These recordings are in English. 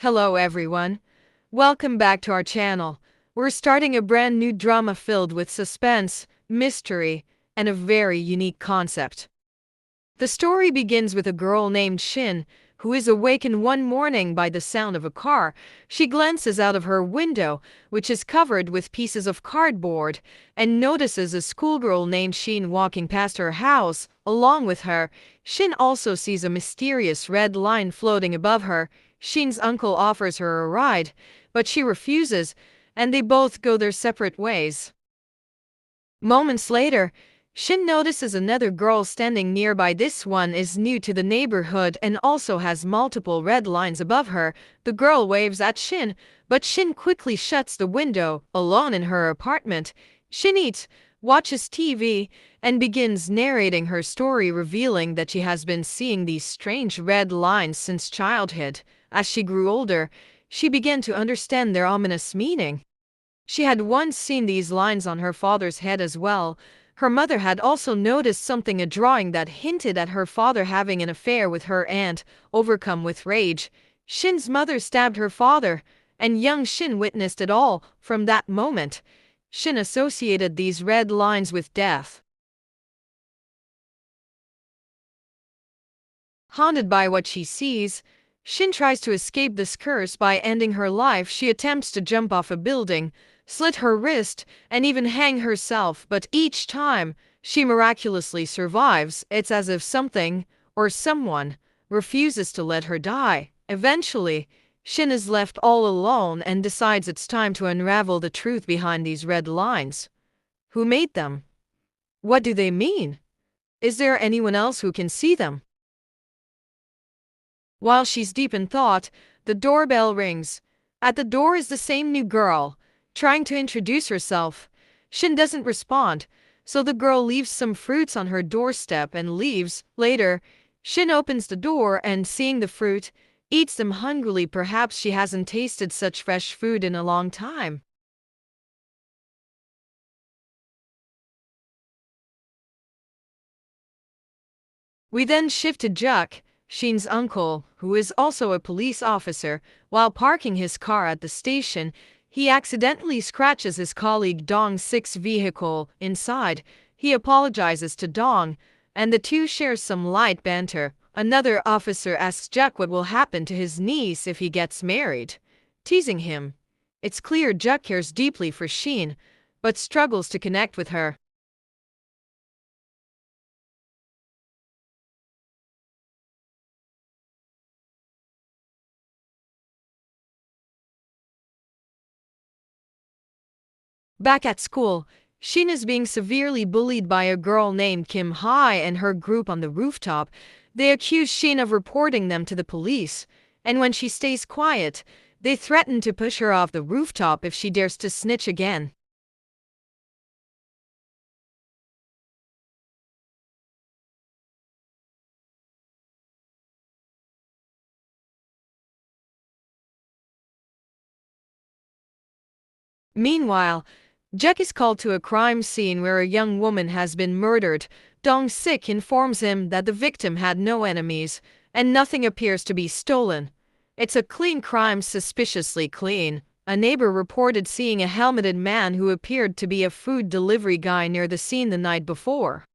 Hello everyone. Welcome back to our channel. We're starting a brand new drama filled with suspense, mystery, and a very unique concept. The story begins with a girl named Shin, who is awakened one morning by the sound of a car. She glances out of her window, which is covered with pieces of cardboard, and notices a schoolgirl named Shin walking past her house. Along with her, Shin also sees a mysterious red line floating above her. Shin's uncle offers her a ride, but she refuses, and they both go their separate ways. Moments later, Shin notices another girl standing nearby. This one is new to the neighborhood and also has multiple red lines above her. The girl waves at Shin, but Shin quickly shuts the window. Alone in her apartment, Shin eats, watches TV, and begins narrating her story, revealing that she has been seeing these strange red lines since childhood. As she grew older, she began to understand their ominous meaning. She had once seen these lines on her father's head as well. Her mother had also noticed something, a drawing that hinted at her father having an affair with her aunt. Overcome with rage, Shin's mother stabbed her father, and young Shin witnessed it all. From that moment, Shin associated these red lines with death. Haunted by what she sees, Shin tries to escape this curse by ending her life. She attempts to jump off a building, slit her wrist, and even hang herself, but each time, she miraculously survives. It's as if something, or someone, refuses to let her die. Eventually, Shin is left all alone and decides it's time to unravel the truth behind these red lines. Who made them? What do they mean? Is there anyone else who can see them? While she's deep in thought, the doorbell rings. At the door is the same new girl, trying to introduce herself. Shin doesn't respond, so the girl leaves some fruits on her doorstep and leaves. Later, Shin opens the door and, seeing the fruit, eats them hungrily. Perhaps she hasn't tasted such fresh food in a long time. We then shift to Juk, Shin's uncle, who is also a police officer. While parking his car at the station, he accidentally scratches his colleague Dong-sik's vehicle. Inside, he apologizes to Dong, and the two share some light banter. Another officer asks Juk what will happen to his niece if he gets married, teasing him. It's clear Juk cares deeply for Shin, but struggles to connect with her. Back at school, Shin is being severely bullied by a girl named Kim Hai and her group on the rooftop. They accuse Shin of reporting them to the police, and when she stays quiet, they threaten to push her off the rooftop if she dares to snitch again. Meanwhile, Jack is called to a crime scene where a young woman has been murdered. Dong-sik informs him that the victim had no enemies, and nothing appears to be stolen. It's a clean crime, suspiciously clean. A neighbor reported seeing a helmeted man who appeared to be a food delivery guy near the scene the night before.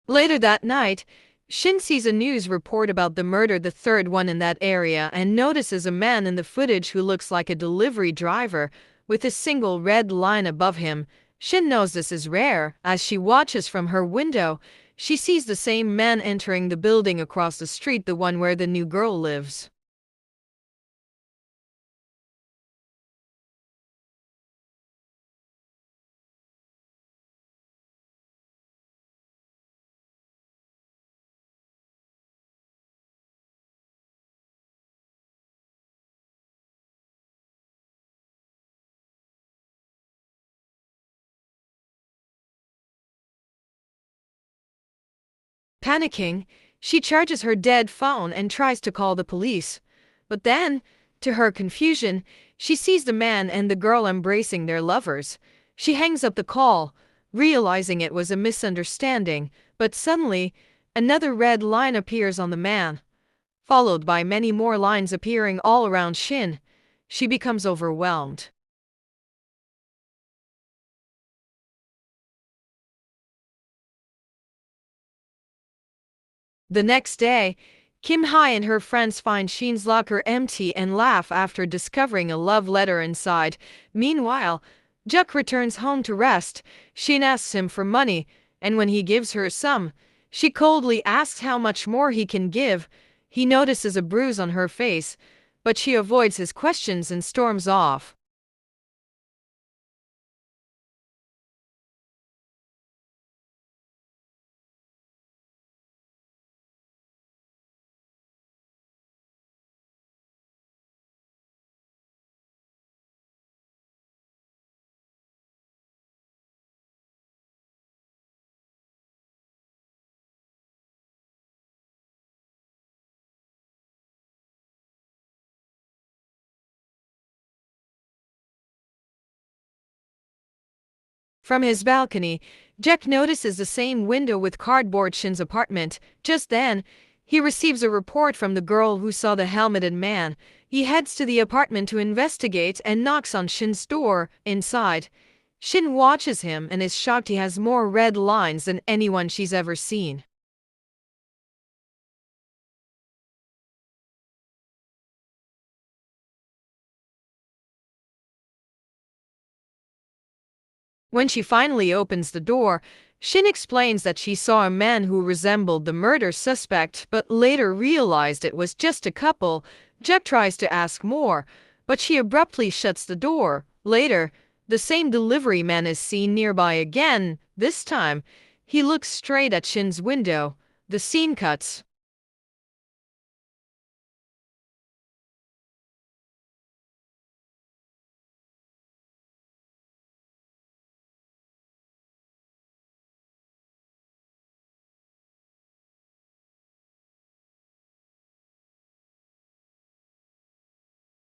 Later that night, Shin sees a news report about the murder, the third one in that area, and notices a man in the footage who looks like a delivery driver with a single red line above him. Shin knows this is rare. As she watches from her window, she sees the same man entering the building across the street, the one where the new girl lives. Panicking, she charges her dead phone and tries to call the police. But then, to her confusion, she sees the man and the girl embracing their lovers. She hangs up the call, realizing it was a misunderstanding, but suddenly, another red line appears on the man, followed by many more lines appearing all around Shin. She becomes overwhelmed. The next day, Kim Hai and her friends find Shin's locker empty and laugh after discovering a love letter inside. Meanwhile, Juk returns home to rest. Shin asks him for money, and when he gives her some, she coldly asks how much more he can give. He notices a bruise on her face, but she avoids his questions and storms off. From his balcony, Jack notices the same window with cardboard Shin's apartment. Just then, he receives a report from the girl who saw the helmeted man. He heads to the apartment to investigate and knocks on Shin's door. Inside, Shin watches him and is shocked he has more red lines than anyone she's ever seen. When she finally opens the door, Shin explains that she saw a man who resembled the murder suspect but later realized it was just a couple. Jack tries to ask more, but she abruptly shuts the door. Later, the same delivery man is seen nearby again. This time, he looks straight at Shin's window. The scene cuts.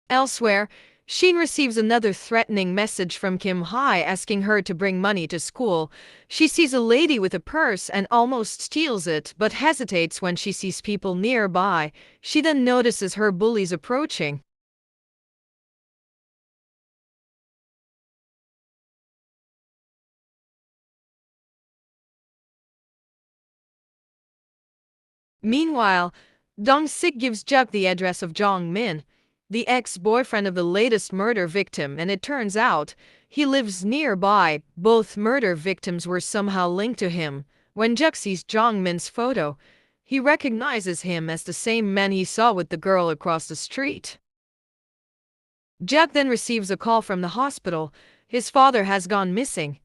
Elsewhere, Sheen receives another threatening message from Kim Hai asking her to bring money to school. She sees a lady with a purse and almost steals it, but hesitates when she sees people nearby. She then notices her bullies approaching. Meanwhile, Dong Sik gives Juk the address of Jong Min, the ex-boyfriend of the latest murder victim, and it turns out he lives nearby. Both murder victims were somehow linked to him. When Juk sees Jong Min's photo, he recognizes him as the same man he saw with the girl across the street. Juk then receives a call from the hospital. His father has gone missing.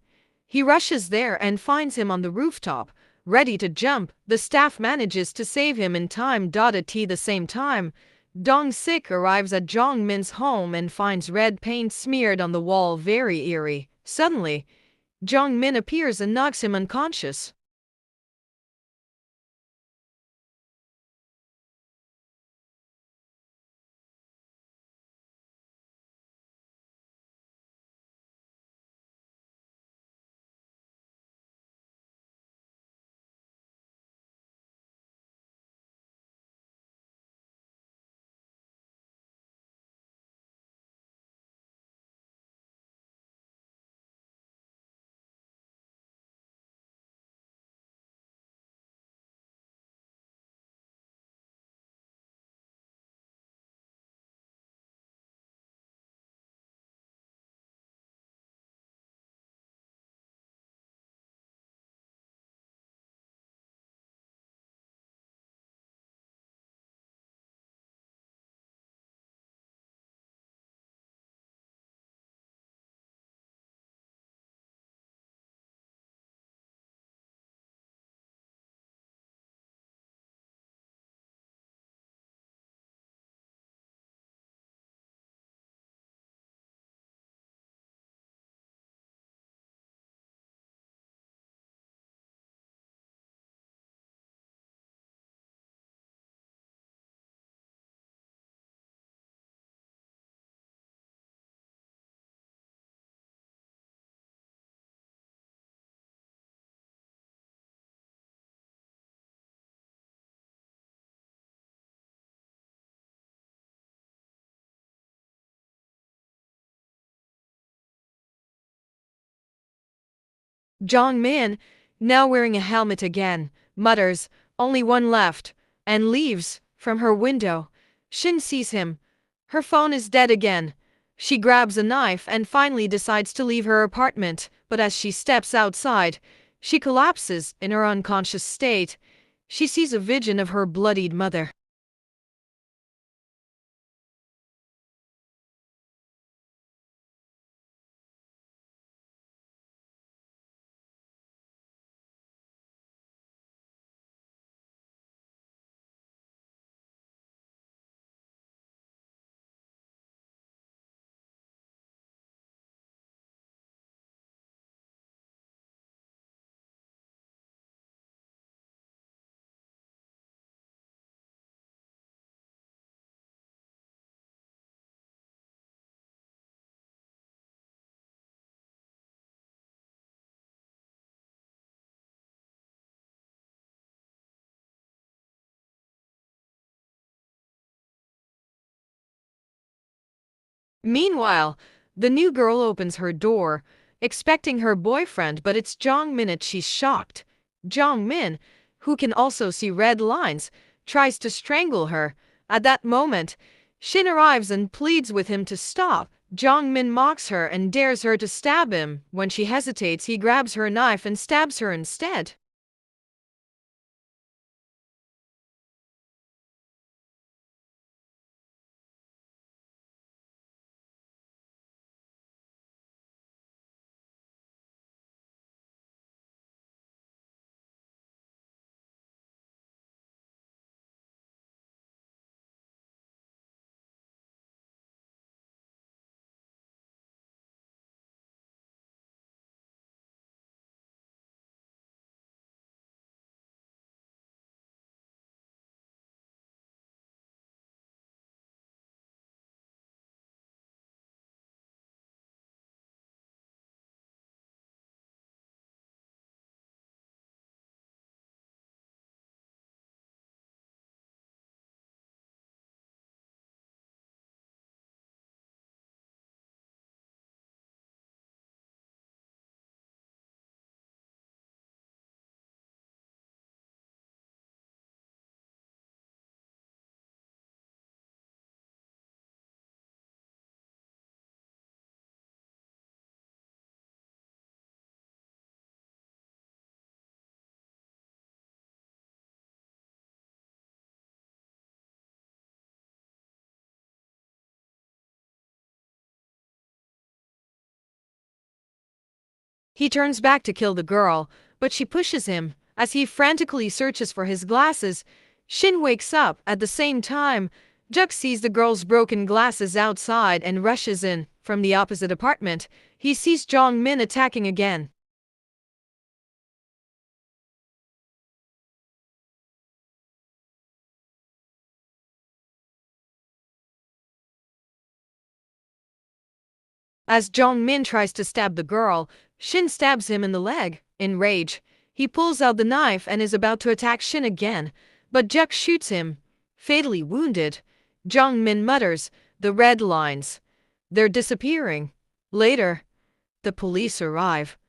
He rushes there and finds him on the rooftop, ready to jump. The staff manages to save him in time. At the same time, Dong Sik arrives at Jong Min's home and finds red paint smeared on the wall. Very eerie. Suddenly, Jong Min appears and knocks him unconscious. Jong-min, now wearing a helmet again, mutters, "Only one left," and leaves from her window. Shin sees him. Her phone is dead again. She grabs a knife and finally decides to leave her apartment, but as she steps outside, she collapses in her unconscious state. She sees a vision of her bloodied mother. Meanwhile, the new girl opens her door, expecting her boyfriend, but it's Jong-min. She's shocked. Jong-min, who can also see red lines, tries to strangle her. At that moment, Shin arrives and pleads with him to stop. Jong-min mocks her and dares her to stab him. When she hesitates, he grabs her knife and stabs her instead. He turns back to kill the girl, but she pushes him. As he frantically searches for his glasses, Shin wakes up. At the same time, Juk sees the girl's broken glasses outside and rushes in. From the opposite apartment, he sees Jong-min attacking again. As Jong-min tries to stab the girl, Shin stabs him in the leg. In rage, he pulls out the knife and is about to attack Shin again, but Juk shoots him. Fatally wounded, Jong-min mutters, "The red lines. They're disappearing." Later, the police arrive.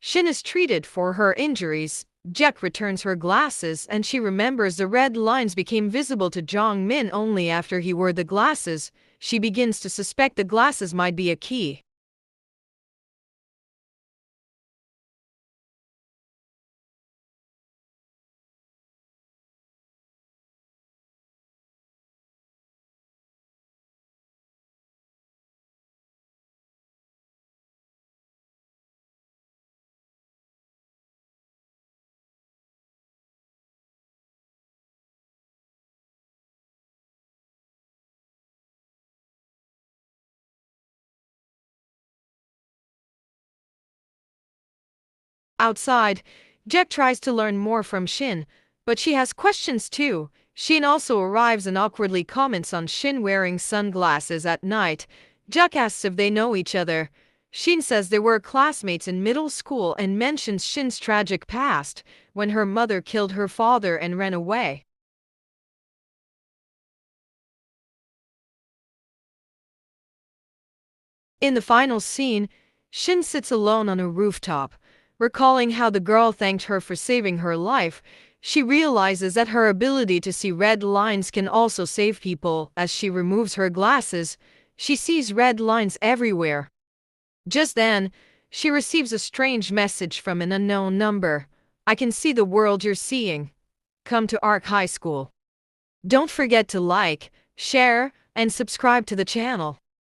Shin is treated for her injuries. Juk returns her glasses and she remembers the red lines became visible to Jong-min only after he wore the glasses. She begins to suspect the glasses might be a key. Outside, Juk tries to learn more from Shin, but she has questions too. Shin also arrives and awkwardly comments on Shin wearing sunglasses at night. Juk asks if they know each other. Shin says they were classmates in middle school and mentions Shin's tragic past, when her mother killed her father and ran away. In the final scene, Shin sits alone on a rooftop. Recalling how the girl thanked her for saving her life, she realizes that her ability to see red lines can also save people. As she removes her glasses, she sees red lines everywhere. Just then, she receives a strange message from an unknown number. "I can see the world you're seeing. Come to Arc High School." Don't forget to like, share, and subscribe to the channel.